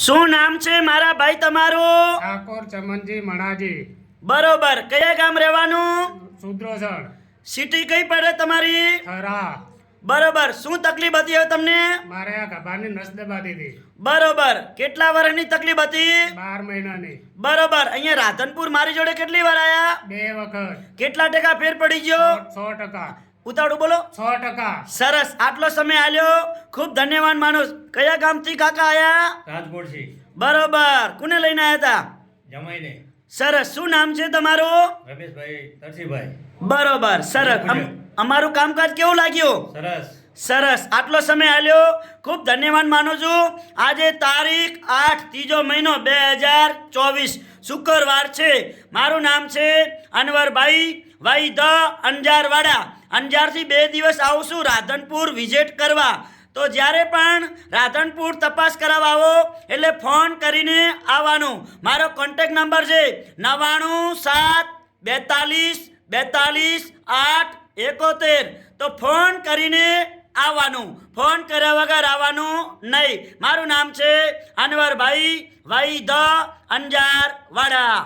શું નામ છે મારા ભાઈ તમારું? ઠાકોર ચમનજી મણાજી, બરોબર. કયા ગામ રહેવાનું? સુદ્રોસણ, સિટી કઈ પડે તમારી? થરા. બરોબર. શું તકલીફ હતી હવે તમને? મારે આ ગભાની નસ દબાતી હતી, બરોબર. કેટલા વર્ષની તકલીફ હતી? 12 મહિનાની. બરોબર. અહીંયા રાધનપુર મારી જોડે કેટલી વાર આયા? 2 વખત. કેટલા ટકા ફેર પડી ગયો? 100%. ઉતાવળું બોલો. 100%. સરસ. આટલો સમય આલ્યો, ખૂબ ધન્યવાદ માનું. કયા ગામથી કાકા આયા? રાજકોટથી બરોબર. કોને લઈને આયા હતા? જમાઈને સરસ. શું નામ છે તમારું? રમેશભાઈ તરસીભાઈ. બરોબર. સરસ. અમારું કામકાજ કેવું લાગ્યું? સરસ. સરસ. આટલો સમય આલ્યો, ખૂબ ધન્યવાદ માનું છું. આજે તારીખ 8 ત્રીજો મહિનો 2024 શુક્રવાર છે. મારું નામ છે અનવરભાઈ વાઈ ધ અંજારવાડા. અંજારથી 2 દિવસ આવશું રાધનપુર વિઝિટ કરવા. તો જ્યારે પણ રાધનપુર તપાસ કરાવવા આવો એટલે ફોન કરીને આવવાનું. મારો કોન્ટેક નંબર છે 9972422871. તો ફોન કરીને આવવાનું, ફોન કર્યા વગર આવવાનું નહીં. મારું નામ છે અનવરભાઈ વાઈ ધ અંજારવાડા.